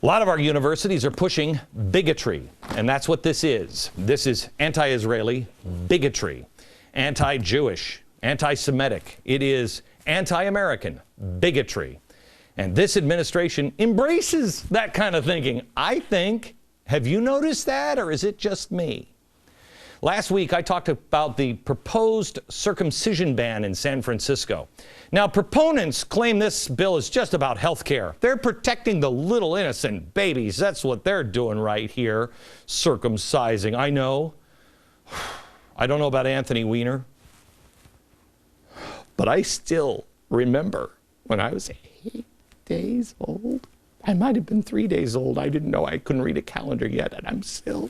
A lot of our universities are pushing bigotry, and that's what this is. This is anti-Israeli bigotry, anti-Jewish, anti-Semitic. It is anti-American bigotry. And this administration embraces that kind of thinking, I think. Have you noticed that, or is it just me? Last week, I talked about the proposed circumcision ban in San Francisco. Now, proponents claim this bill is just about health care. They're protecting the little innocent babies. That's what they're doing right here, circumcising. I know. I don't know about Anthony Weiner, but I still remember when I was 8 days old. I might have been 3 days old. I didn't know. I couldn't read a calendar yet, and I'm still...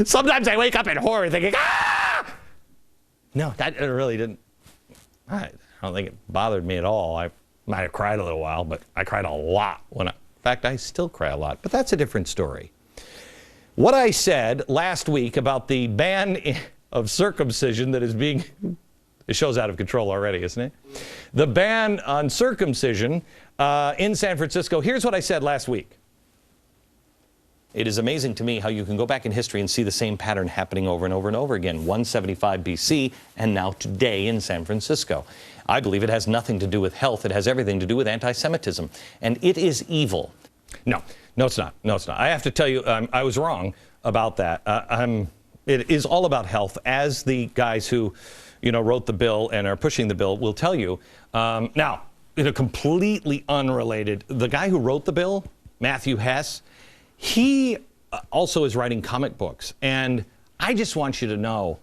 Sometimes I wake up in horror thinking, ah! No, that really didn't. I don't think it bothered me at all. I might have cried a little while, but I cried a lot in fact, I still cry a lot, but that's a different story. What I said last week about the ban of circumcision that is being, it shows out of control already, isn't it? The ban on circumcision in San Francisco, here's what I said last week. It is amazing to me how you can go back in history and see the same pattern happening over and over and over again. 175 BC and now today in San Francisco. I believe it has nothing to do with health. It has everything to do with anti-Semitism. And it is evil. No, it's not. No, it's not. I have to tell you, I was wrong about that. It is all about health, as the guys who, wrote the bill and are pushing the bill will tell you. Now, in a completely unrelated, the guy who wrote the bill, Matthew Hess, he also is writing comic books, and I just want you to know,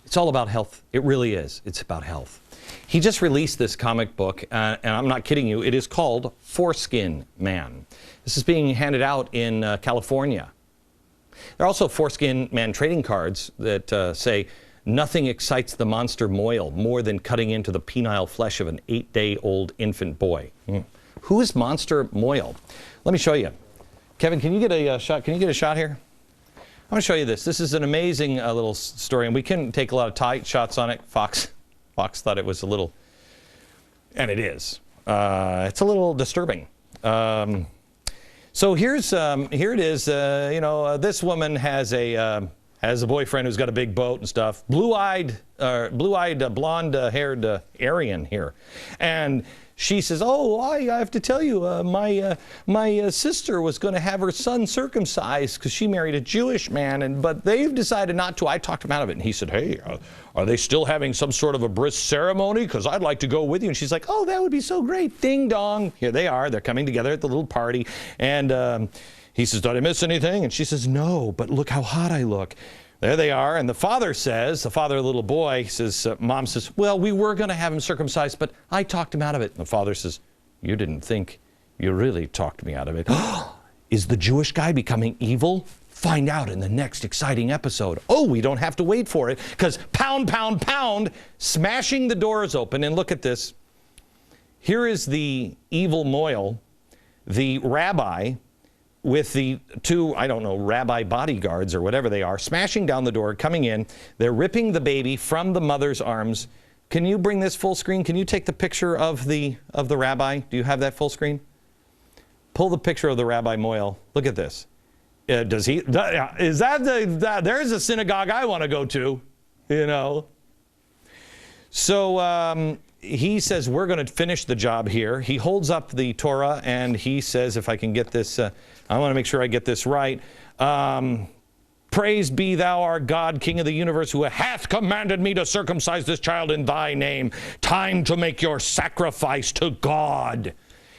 it's all about health. It really is. It's about health. He just released this comic book, and I'm not kidding you. It is called Foreskin Man. This is being handed out in California. There are also Foreskin Man trading cards that say, nothing excites the monster moil more than cutting into the penile flesh of an 8-day-old infant boy. Who is Monster Moil? Let me show you. Kevin, can you get a shot? Can you get a shot here? I want to show you this. This is an amazing little story, and we couldn't take a lot of tight shots on it. Fox thought it was a little, and it is. It's a little disturbing. So here it is. This woman has a boyfriend who's got a big boat and stuff. Blue-eyed, blonde-haired Aryan here, and she says, "Oh, I have to tell you, my sister was going to have her son circumcised because she married a Jewish man, but they've decided not to. I talked him out of it." And he said, "Hey, are they still having some sort of a bris ceremony? Because I'd like to go with you." And she's like, "Oh, that would be so great. Ding dong." Here they are. They're coming together at the little party. And he says, "Did I miss anything?" And she says, "No, but look how hot I look." There they are, and the father of the little boy says, Mom says, "Well, we were going to have him circumcised, but I talked him out of it." And the father says, "You didn't think you really talked me out of it." Is the Jewish guy becoming evil? Find out in the next exciting episode. Oh, we don't have to wait for it, because pound, pound, pound, smashing the doors open, and look at this. Here is the evil moil, the rabbi, with the two, rabbi bodyguards or whatever they are, smashing down the door, coming in. They're ripping the baby from the mother's arms. Can you bring this full screen? Can you take the picture of the rabbi? Do you have that full screen? Pull the picture of the Rabbi Moyle. Look at this. There's a synagogue I want to go to, So he says, we're going to finish the job here. He holds up the Torah and he says, if I can get this, I want to make sure I get this right. Praise be thou our God, King of the universe, who hath commanded me to circumcise this child in thy name. Time to make your sacrifice to God.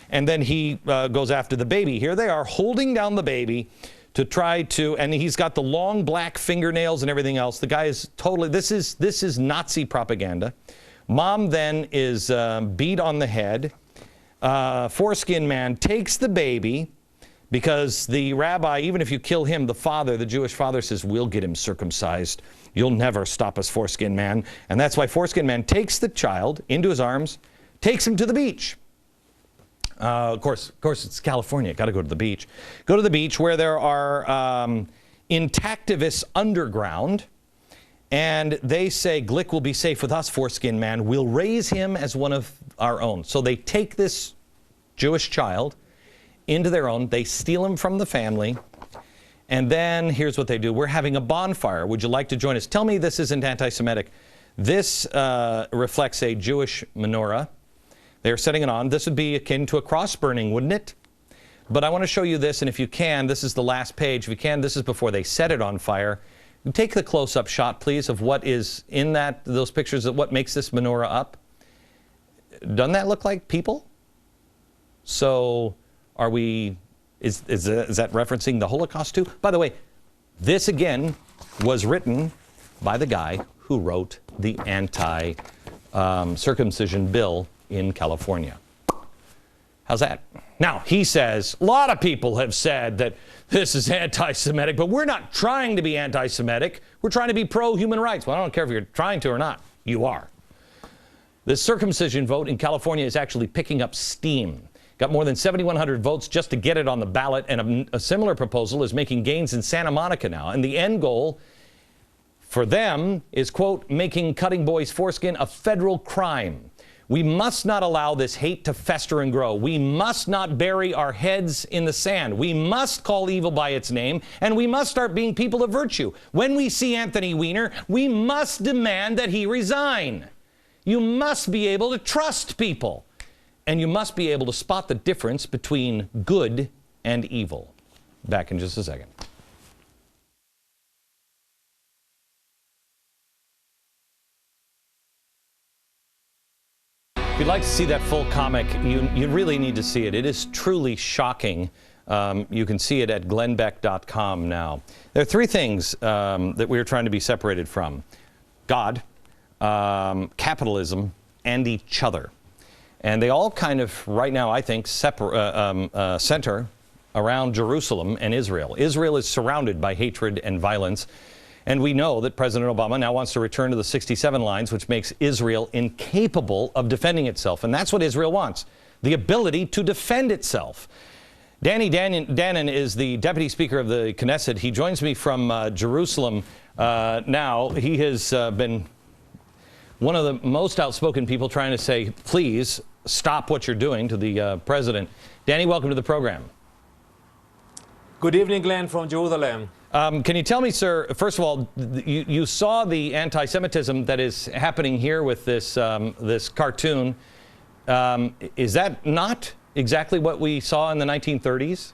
And then he goes after the baby. Here they are holding down the baby to try to, and he's got the long black fingernails and everything else. The guy is totally, this is Nazi propaganda. Mom then is beat on the head. Foreskin Man takes the baby because the rabbi, even if you kill him, the Jewish father says, "We'll get him circumcised. You'll never stop us, Foreskin Man." And that's why Foreskin Man takes the child into his arms, takes him to the beach. Of course, it's California. Got to go to the beach. Go to the beach where there are intactivists underground. And they say, "Glick will be safe with us, Foreskin Man. We'll raise him as one of our own." So they take this Jewish child into their own. They steal them from the family. And then here's what they do. We're having a bonfire. Would you like to join us? Tell me this isn't anti-Semitic. This reflects a Jewish menorah. They're setting it on. This would be akin to a cross burning, wouldn't it? But I want to show you this, and if you can, this is the last page. If you can, this is before they set it on fire. Take the close-up shot, please, of what is in those pictures, of what makes this menorah up. Doesn't that look like people? So are we, is that referencing the Holocaust too? By the way, this again was written by the guy who wrote the anti-circumcision bill in California. How's that? Now, he says, a lot of people have said that this is anti-Semitic, but we're not trying to be anti-Semitic. We're trying to be pro-human rights. Well, I don't care if you're trying to or not. You are. The circumcision vote in California is actually picking up steam. Got more than 7,100 votes just to get it on the ballot, and a similar proposal is making gains in Santa Monica now. And the end goal for them is, quote, making cutting boys' foreskin a federal crime. We must not allow this hate to fester and grow. We must not bury our heads in the sand. We must call evil by its name, and we must start being people of virtue. When we see Anthony Weiner, we must demand that he resign. You must be able to trust people, and you must be able to spot the difference between good and evil. Back in just a second. If you'd like to see that full comic, you really need to see it. It is truly shocking. You can see it at glennbeck.com now. There are three things that we are trying to be separated from: God, capitalism, and each other. And they all kind of, right now, I think, center around Jerusalem and Israel. Israel is surrounded by hatred and violence. And we know that President Obama now wants to return to the 67 lines, which makes Israel incapable of defending itself. And that's what Israel wants, the ability to defend itself. Danny Danon is the Deputy Speaker of the Knesset. He joins me from Jerusalem now. He has been one of the most outspoken people trying to say, please stop what you're doing to the president. Danny, welcome to the program. Good evening, Glenn, from Jerusalem. Can you tell me, sir, first of all, you saw the anti-Semitism that is happening here with this, this cartoon. Is that not exactly what we saw in the 1930s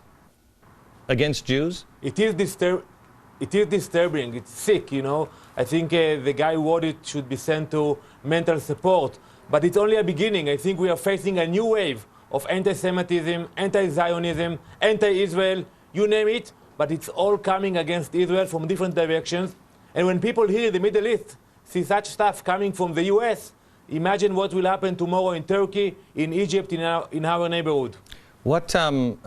against Jews? It is disturbing. It's sick, you know. I think the guy who wrote it should be sent to mental support. But it's only a beginning. I think we are facing a new wave of anti-Semitism, anti-Zionism, anti-Israel, you name it. But it's all coming against Israel from different directions. And when people here in the Middle East see such stuff coming from the US, imagine what will happen tomorrow in Turkey, in Egypt, in our neighborhood. What, you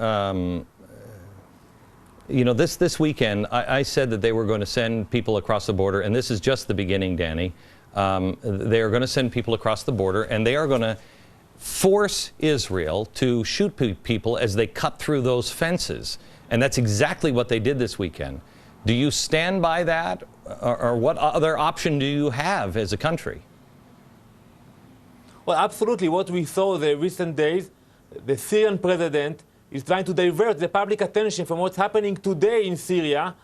know, this weekend, I said that they were going to send people across the border, and this is just the beginning, Danny. They are going to send people across the border, and they are going to force Israel to shoot people as they cut through those fences. And that's exactly what they did this weekend. Do you stand by that, or what other option do you have as a country? Well, absolutely. What we saw the recent days, the Syrian president is trying to divert the public attention from what's happening today in Syria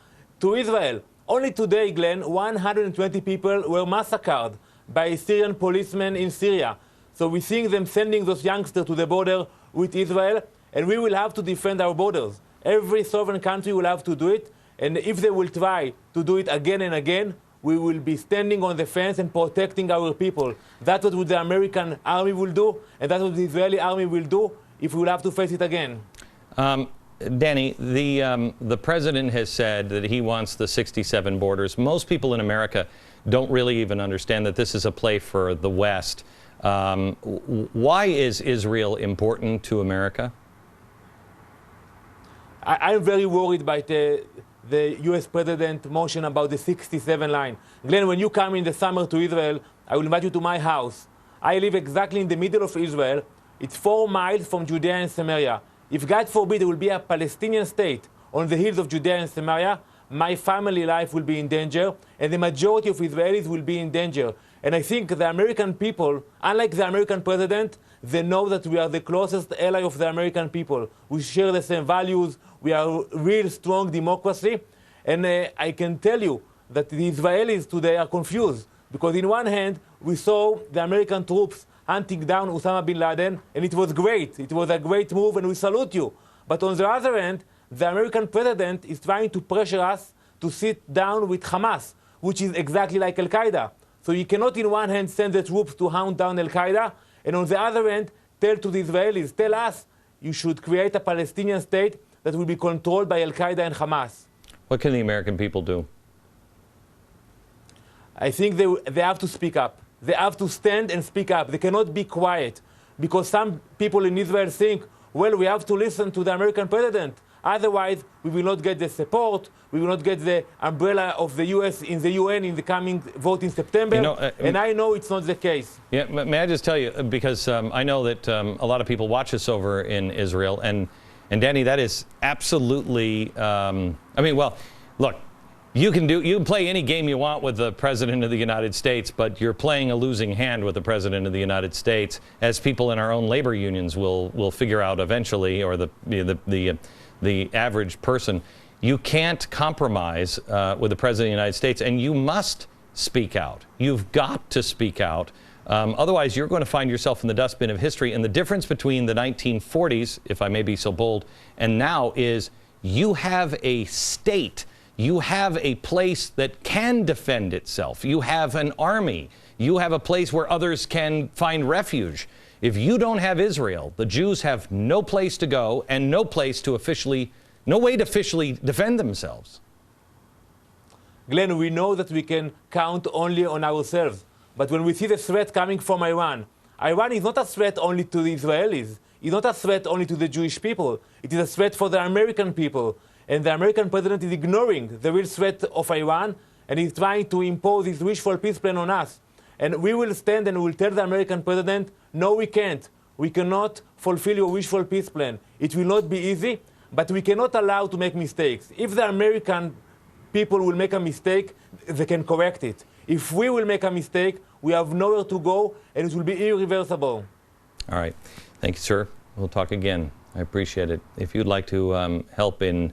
to Israel. Only today, Glenn, 120 people were massacred by Syrian policemen in Syria. So we're seeing them sending those youngsters to the border with Israel, and we will have to defend our borders. Every sovereign country will have to do it, and if they will try to do it again and again, we will be standing on the fence and protecting our people. That's what the American army will do, and that's what the Israeli army will do if we will have to face it again. Danny, the president has said that he wants the 67 borders. Most people in America don't really even understand that this is a play for the West. Why is Israel important to America? I'm very worried by the US President motion about the 67 line. Glenn, when you come in the summer to Israel, I will invite you to my house. I live exactly in the middle of Israel. It's 4 miles from Judea and Samaria. If God forbid there will be a Palestinian state on the hills of Judea and Samaria, my family life will be in danger, and the majority of Israelis will be in danger. And I think the American people, unlike the American president, they know that we are the closest ally of the American people. We share the same values. We are a real strong democracy. And I can tell you that the Israelis today are confused. Because in one hand, we saw the American troops hunting down Osama bin Laden, and it was great. It was a great move, and we salute you. But on the other hand, the American president is trying to pressure us to sit down with Hamas, which is exactly like Al-Qaeda. So you cannot, in one hand, send the troops to hunt down Al-Qaeda, and on the other hand, tell to the Israelis, tell us, you should create a Palestinian state that will be controlled by Al-Qaeda and Hamas. What can the American people do? I think they have to speak up. They have to stand and speak up. They cannot be quiet. Because some people in Israel think, well, we have to listen to the American president. Otherwise, we will not get the support. We will not get the umbrella of the U.S. in the UN in the coming vote in September. And I know it's not the case. Yeah, may I just tell you, because I know that a lot of people watch us over in Israel. And Danny, that is absolutely, I mean, well, look, you can play any game you want with the President of the United States, but you're playing a losing hand with the President of the United States, as people in our own labor unions will figure out eventually, or the average person. You can't compromise with the President of the United States, and you must speak out. You've got to speak out. Otherwise, you're going to find yourself in the dustbin of history. And the difference between the 1940s, if I may be so bold, and now is you have a state. You have a place that can defend itself. You have an army. You have a place where others can find refuge. If you don't have Israel, the Jews have no place to go and no way to officially defend themselves. Glenn, we know that we can count only on ourselves. But when we see the threat coming from Iran, Iran is not a threat only to the Israelis. It's not a threat only to the Jewish people. It is a threat for the American people. And the American president is ignoring the real threat of Iran, and he's trying to impose his wishful peace plan on us. And we will stand and we will tell the American president, no, we can't. We cannot fulfill your wishful peace plan. It will not be easy, but we cannot allow to make mistakes. If the American people will make a mistake, they can correct it. If we will make a mistake, we have nowhere to go, and it will be irreversible. All right. Thank you, sir. We'll talk again. I appreciate it. If you'd like to help in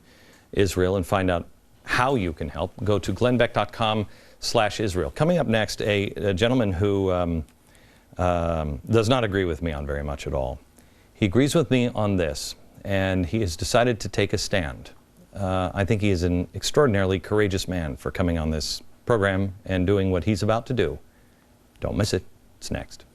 Israel and find out how you can help, go to glennbeck.com/Israel. Coming up next, a gentleman who does not agree with me on very much at all. He agrees with me on this, and he has decided to take a stand. I think he is an extraordinarily courageous man for coming on this program and doing what he's about to do. Don't miss it. It's next.